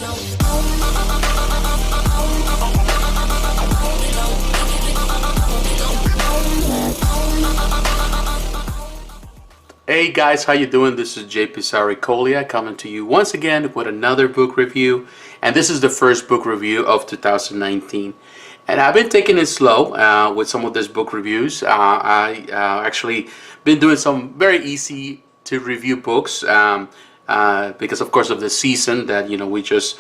Hey guys, how you doing? This is Olea coming to you once again with another book review, and this is the first book review of 2019. And I've been taking it slow with some of these book reviews. I actually been doing some very easy to review books because of course of the season that we just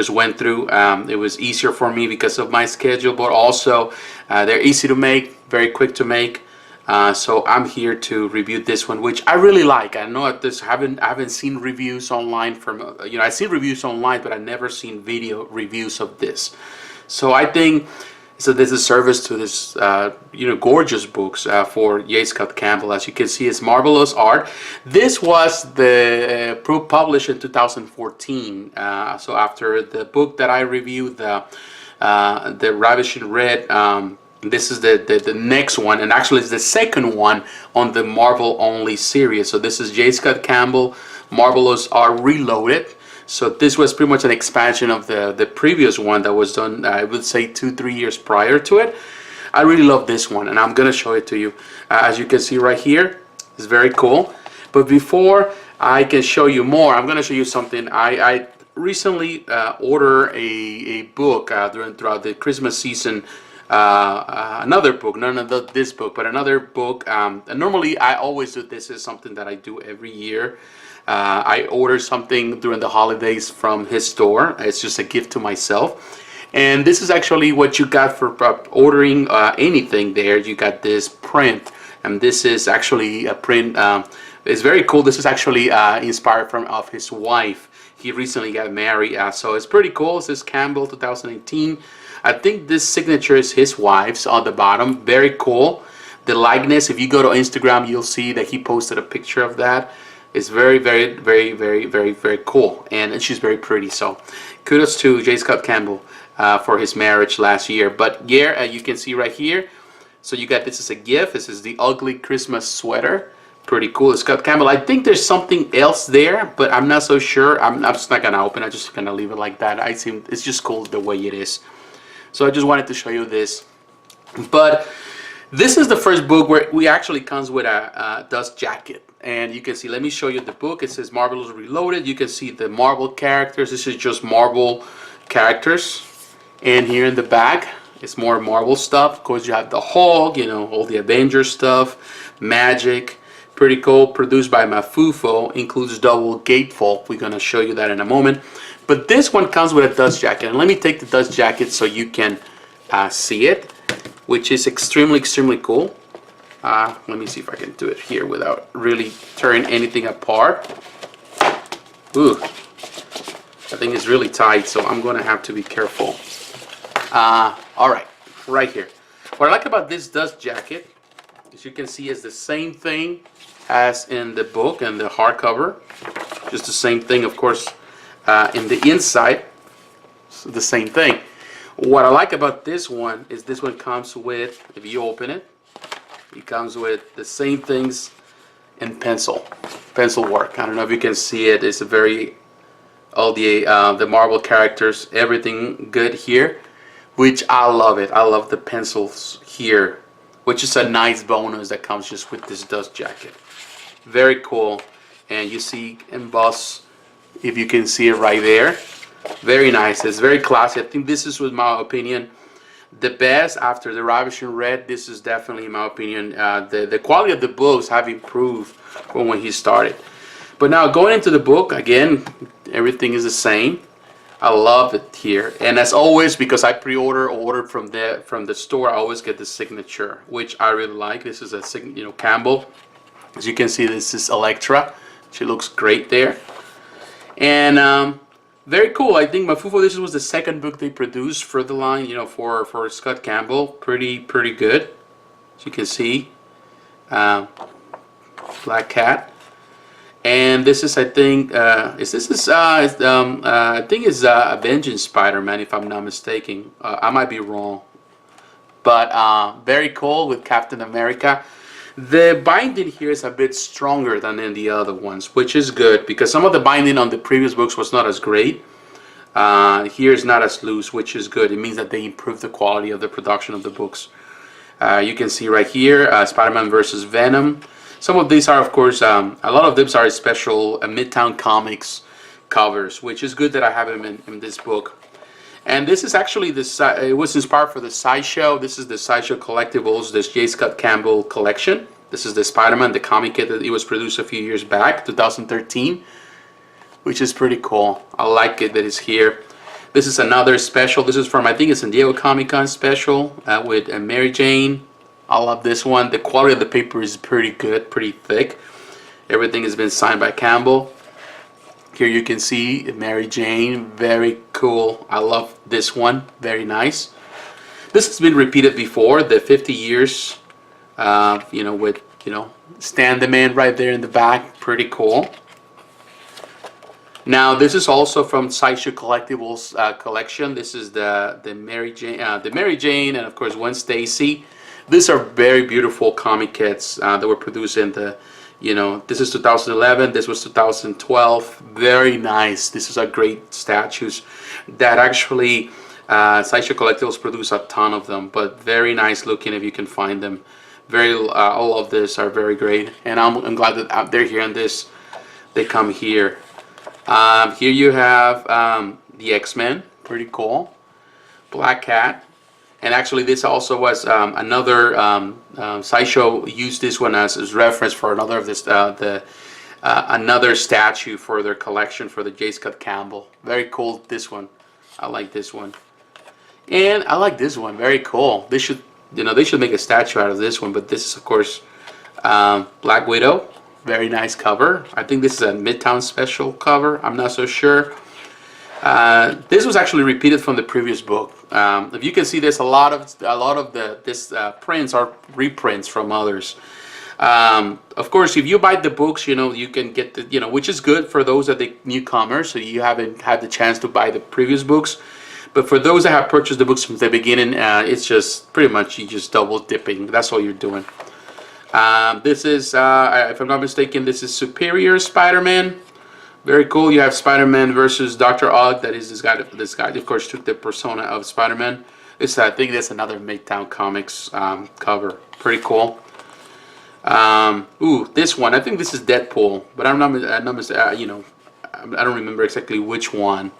went through. It was easier for me because of my schedule, but also they're easy to make, very quick to make. So I'm here to review this one, which I really like. I know I haven't seen reviews online from I've seen reviews online, but I've never seen video reviews of this. So I think this is service to this gorgeous books for J. Scott Campbell. As you can see, it's marvelous art. This was the published in 2014. So after the book that I reviewed, the Ravishing Red. This is the next one, and actually it's the second one on the Marvel only series. So this is J. Scott Campbell Marvelous Art Reloaded. So this was pretty much an expansion of the previous one that was done, I would say 2-3 years prior to it. I really love this one, and I'm gonna show it to you. As you can see right here, it's very cool. But before I can show you more, I'm gonna show you something. I recently ordered a book throughout the Christmas season. Another book, not this book, but another book. And normally I always do this. Is something that I do every year. I order something during the holidays from his store. It's just a gift to myself. And this is actually what you got for ordering anything there. You got this print, and this is actually a print. It's very cool. This is actually inspired from his wife. He recently got married, so it's pretty cool. This is Campbell 2018. I think this signature is his wife's on the bottom. Very cool. The likeness, if you go to Instagram, you'll see that he posted a picture of that. It's very, very, very, very, very, very cool. And she's very pretty. So kudos to J. Scott Campbell for his marriage last year. But yeah, you can see right here. So you got this as a gift. This is the ugly Christmas sweater. Pretty cool. Scott Campbell. I think there's something else there, but I'm not so sure. I'm just not going to open it. I'm just going to leave it like that. It's just cool the way it is. So I just wanted to show you this. But this is the first book where we actually comes with a dust jacket. And you can see, let me show you the book. It says Marvelous Reloaded. You can see the Marvel characters. This is just Marvel characters. And here in the back, it's more Marvel stuff. Of course, you have the Hulk, all the Avengers stuff, Magic. Pretty cool. Produced by Mafufo. Includes double gatefold. We're going to show you that in a moment. But this one comes with a dust jacket, and let me take the dust jacket so you can see it, which is extremely, extremely cool. Let me see if I can do it here without really tearing anything apart. Ooh, I think it's really tight, so I'm going to have to be careful. All right here. What I like about this dust jacket, as you can see, is the same thing as in the book and the hardcover. Just the same thing, of course. In the inside, it's the same thing. What I like about this one is this one comes with, if you open it, it comes with the same things in pencil work. I don't know if you can see it. It's a very, all the Marvel characters, everything good here, which I love it. I love the pencils here, which is a nice bonus that comes just with this dust jacket. Very cool. And you see embossed, if you can see it right there. Very nice. It's very classy. I think this is, with my opinion, the best after the Ravishing Red. This is definitely, in my opinion, the quality of the books have improved from when he started. But now going into the book, again, everything is the same. I love it here. And as always, because I ordered from the store, I always get the signature, which I really like. This is a Campbell. As you can see, this is Electra. She looks great there. And very cool. I think Mafufo, this was the second book they produced for the line, for Scott Campbell. Pretty good. As you can see, Black Cat. And this is, I think, I think it's Avengers Spider-Man, if I'm not mistaken. I might be wrong, but very cool with Captain America. The binding here is a bit stronger than in the other ones, which is good because some of the binding on the previous books was not as great. Here is not as loose, which is good. It means that they improve the quality of the production of the books. You can see right here, Spider-Man versus Venom. Some of these are, of course, a lot of them are special Midtown Comics covers, which is good that I have them in this book. And this is actually it was inspired for the Sideshow. This is the Sideshow Collectibles, this J. Scott Campbell collection. This is the Spider-Man, the comic kit that it was produced a few years back, 2013, which is pretty cool. I like it that it's here. This is another special. This is from, I think it's San Diego Comic-Con special with Mary Jane. I love this one. The quality of the paper is pretty good, pretty thick. Everything has been signed by Campbell. Here you can see Mary Jane, very cool. I love this one, very nice. This has been repeated before, the 50 years, with, Stan the Man right there in the back, pretty cool. Now this is also from Sideshow Collectibles collection. This is the Mary Jane, and of course Gwen Stacy. These are very beautiful comic kits that were produced in the, this is 2011. This was 2012. Very nice. This is a great statues that actually Sideshow Collectibles produce a ton of them, but very nice looking if you can find them. All of this are very great, and I'm glad that they're here in this. They come here. Here you have the X-Men, pretty cool. Black Cat, and actually this also was another Sideshow used this one as reference for another of this another statue for their collection for the J. Scott Campbell. Very cool. This one, I like this one, and I like this one. Very cool. They should make a statue out of this one. But this is of course Black Widow. Very nice cover. I think this is a Midtown special cover. I'm not so sure. This was actually repeated from the previous book. If you can see, there's a lot of prints are reprints from others. Of course, if you buy the books, you can get the which is good for those that the newcomers, so you haven't had the chance to buy the previous books. But for those that have purchased the books from the beginning, it's just pretty much you just double dipping. That's all you're doing. This is, if I'm not mistaken, this is Superior Spider-Man. Very cool. You have Spider-Man versus Dr. Ock. That is this guy. This guy, of course, took the persona of Spider-Man. I think that's another Midtown Comics cover. Pretty cool. This one. I think this is Deadpool, but I don't remember exactly which one.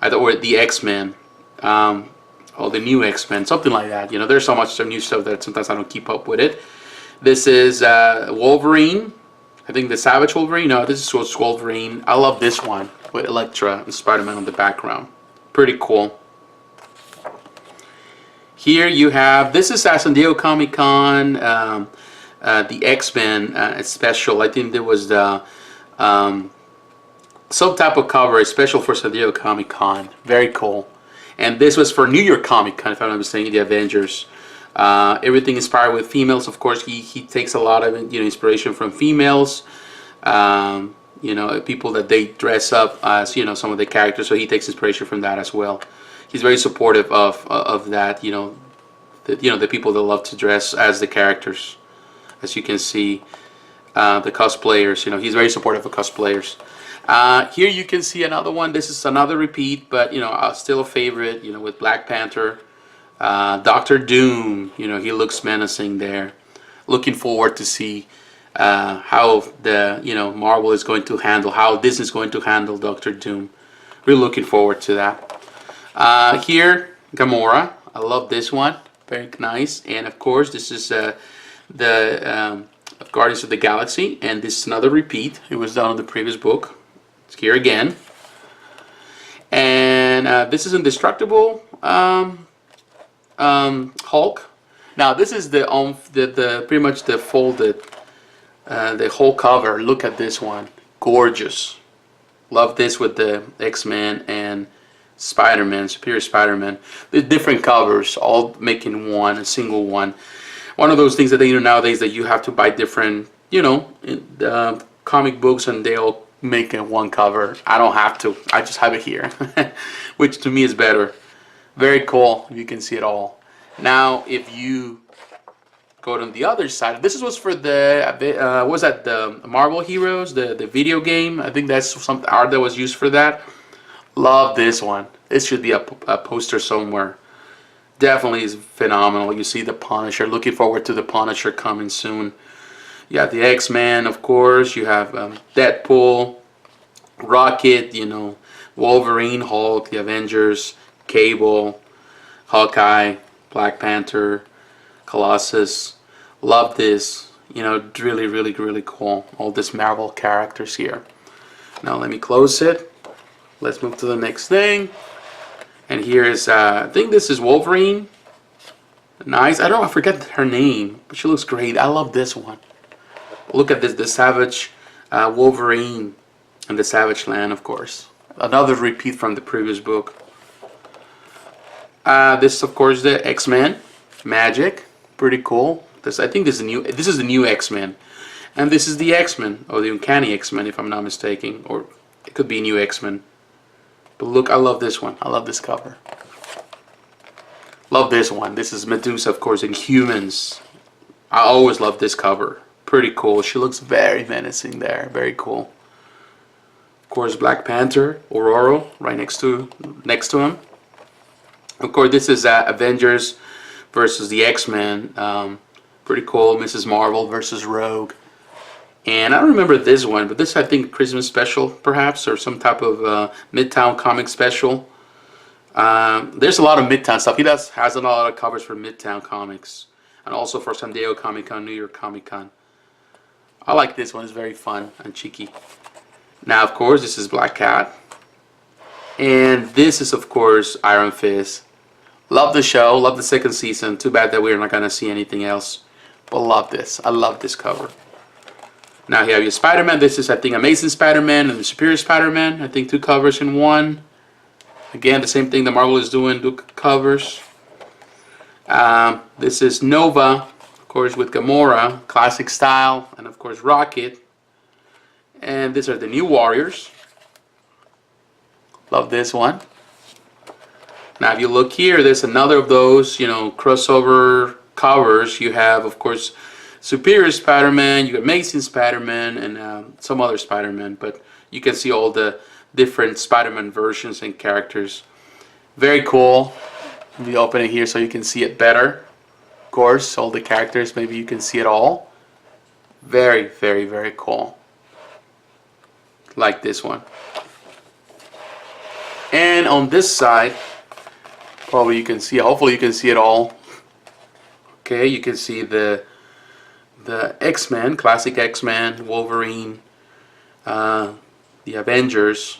Or the X-Men. Or the new X-Men, something like that. There's so much new stuff that sometimes I don't keep up with it. This is Wolverine. I think the Savage Wolverine. No, this is Wolverine. I love this one with Electra and Spider-Man on the background. Pretty cool. Here you have, this is San Diego Comic-Con, the X-Men special. I think there was the some type of cover, special for San Diego Comic-Con. Very cool. And this was for New York Comic-Con, if I'm not mistaken, the Avengers. Everything inspired with females. Of course, he takes a lot of inspiration from females. People that they dress up as some of the characters. So he takes inspiration from that as well. He's very supportive of that. The people that love to dress as the characters. As you can see, the cosplayers. He's very supportive of cosplayers. Here you can see another one. This is another repeat, but still a favorite. With Black Panther. Doctor Doom, he looks menacing there. Looking forward to see how the Marvel is going to handle, how this is going to handle Doctor Doom. Really looking forward to that. Here, Gamora. I love this one. Very nice. And of course, this is the Guardians of the Galaxy, and this is another repeat. It was done in the previous book. It's here again. And this is Indestructible. Hulk. Now this is the pretty much the folded the whole cover. Look at this one, gorgeous. Love this with the X-Men and Spider-Man, Superior Spider-Man. The different covers, all making one, a single one. One of those things that they do nowadays that you have to buy different, comic books and they all make it one cover. I don't have to. I just have it here, which to me is better. Very cool. You can see it all. Now, if you go to the other side, this was for the was that the Marvel Heroes, the video game? I think that's some art that was used for that. Love this one. This should be a poster somewhere. Definitely is phenomenal. You see the Punisher. Looking forward to the Punisher coming soon. You have the X-Men, of course. You have Deadpool, Rocket, you know, Wolverine, Hulk, the Avengers, Cable, Hawkeye, Black Panther, Colossus. Love this. You know, really, really, really cool. All these Marvel characters here. Now let me close it. Let's move to the next thing. And here is, I think this is Wolverine. Nice. I forget her name, but she looks great. I love this one. Look at this, the Savage Wolverine and the Savage Land, of course. Another repeat from the previous book. This, of course, the X-Men, Magic, pretty cool. I think this is the new X-Men, and this is the X-Men, or the Uncanny X-Men, if I'm not mistaken, or it could be new X-Men. But look, I love this one. I love this cover. Love this one. This is Medusa, of course, in Humans. I always love this cover. Pretty cool. She looks very menacing there. Very cool. Of course, Black Panther, Aurora, right next to him. Of course, this is Avengers versus the X-Men. Pretty cool. Mrs. Marvel versus Rogue. And I don't remember this one, but this, I think, Christmas special, perhaps, or some type of Midtown comic special. There's a lot of Midtown stuff. He has a lot of covers for Midtown Comics, and also for San Diego Comic Con, New York Comic Con. I like this one. It's very fun and cheeky. Now, of course, this is Black Cat. And this is, of course, Iron Fist. Love the show. Love the second season. Too bad that we're not going to see anything else. But love this. I love this cover. Now you have your Spider-Man. This is, I think, Amazing Spider-Man and the Superior Spider-Man. I think 2 covers in one. Again, the same thing that Marvel is doing, 2 covers. This is Nova, of course, with Gamora, classic style, and of course Rocket. And these are the New Warriors. Love this one. Now if you look here, there's another of those, you know, crossover covers. You have, of course, Superior Spider-Man, you got Amazing Spider-Man, and some other Spider-Man, but you can see all the different Spider-Man versions and characters. Very cool. Let me open it here so you can see it better. Of course, all the characters, maybe you can see it all. Very, very, very cool. Like this one. And on this side, probably you can see, hopefully you can see it all. Okay, you can see the X-Men, classic X-Men, Wolverine, the Avengers.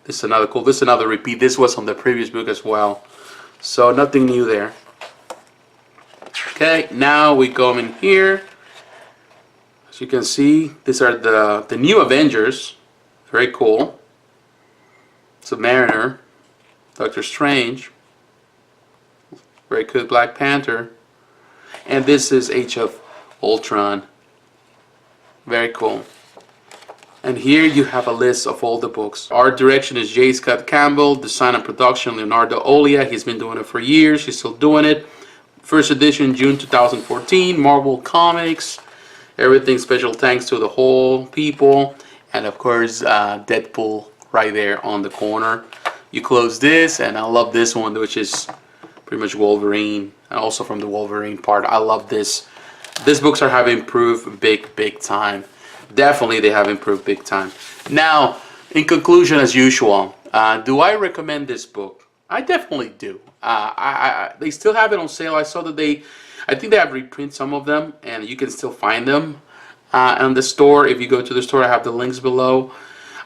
This is another cool. This is another repeat. This was on the previous book as well, so nothing new there. Okay, now we go in here. As you can see, these are the new Avengers. Very cool. Submariner, Doctor Strange, very good, Black Panther, and this is Age of Ultron. Very cool. And here you have a list of all the books. Art direction is J. Scott Campbell. Design and production, Leonardo Olea. He's been doing it for years. He's still doing it. First edition, June 2014. Marvel Comics. Everything special thanks to the whole people. And of course, Deadpool right there on the corner. You close this, and I love this one, which is pretty much Wolverine. And also from the Wolverine part. I love this. These books have improved big time. Definitely they have improved big time. Now, in conclusion, as usual, do I recommend this book? I definitely do. They still have it on sale. I saw that I think they have reprint some of them, and you can still find them on the store. If you go to the store, I have the links below.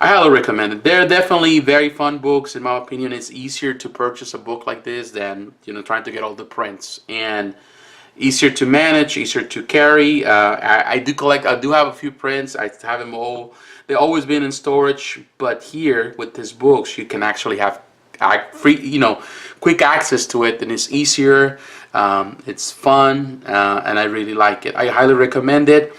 I highly recommend it. They're definitely very fun books. In my opinion, it's easier to purchase a book like this than, you know, trying to get all the prints. And easier to manage, easier to carry. I do have a few prints. I have them all. They've always been in storage, but here with these books, you can actually have free, you know, quick access to it, and it's easier. It's fun, and I really like it. I highly recommend it.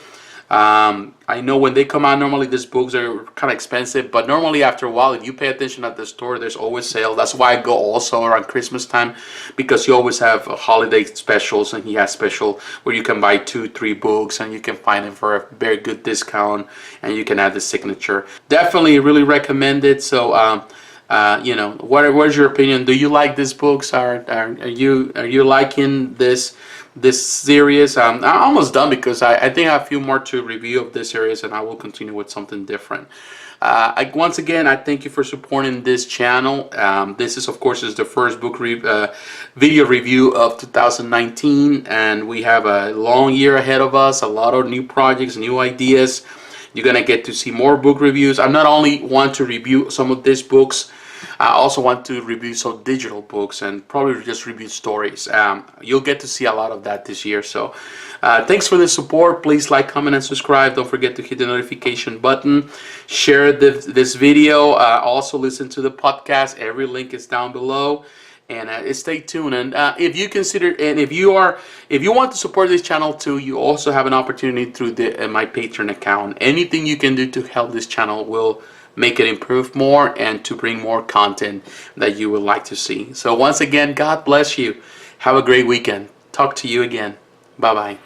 I know when they come out, normally these books are kind of expensive, but normally after a while, if you pay attention at the store, there's always sale. That's why I go also around Christmas time, because you always have holiday specials, and he has special where you can buy 2-3 books and you can find them for a very good discount, and you can add the signature. Definitely really recommend it. So What's your opinion? Do you like these books? Are you liking this series? I'm almost done because I think I have a few more to review of this series, and I will continue with something different. Once again, I thank you for supporting this channel. This is, of course, the first book video review of 2019, and we have a long year ahead of us, a lot of new projects, new ideas. You're going to get to see more book reviews. I not only want to review some of these books, I also want to review some digital books and probably just review stories. You'll get to see a lot of that this year. So thanks for the support. Please like, comment, and subscribe. Don't forget to hit the notification button. Share this video. Also listen to the podcast. Every link is down below. And stay tuned. And if you want to support this channel too, you also have an opportunity through my Patreon account. Anything you can do to help this channel will make it improve more and to bring more content that you would like to see. So once again, God bless you. Have a great weekend. Talk to you again. Bye bye.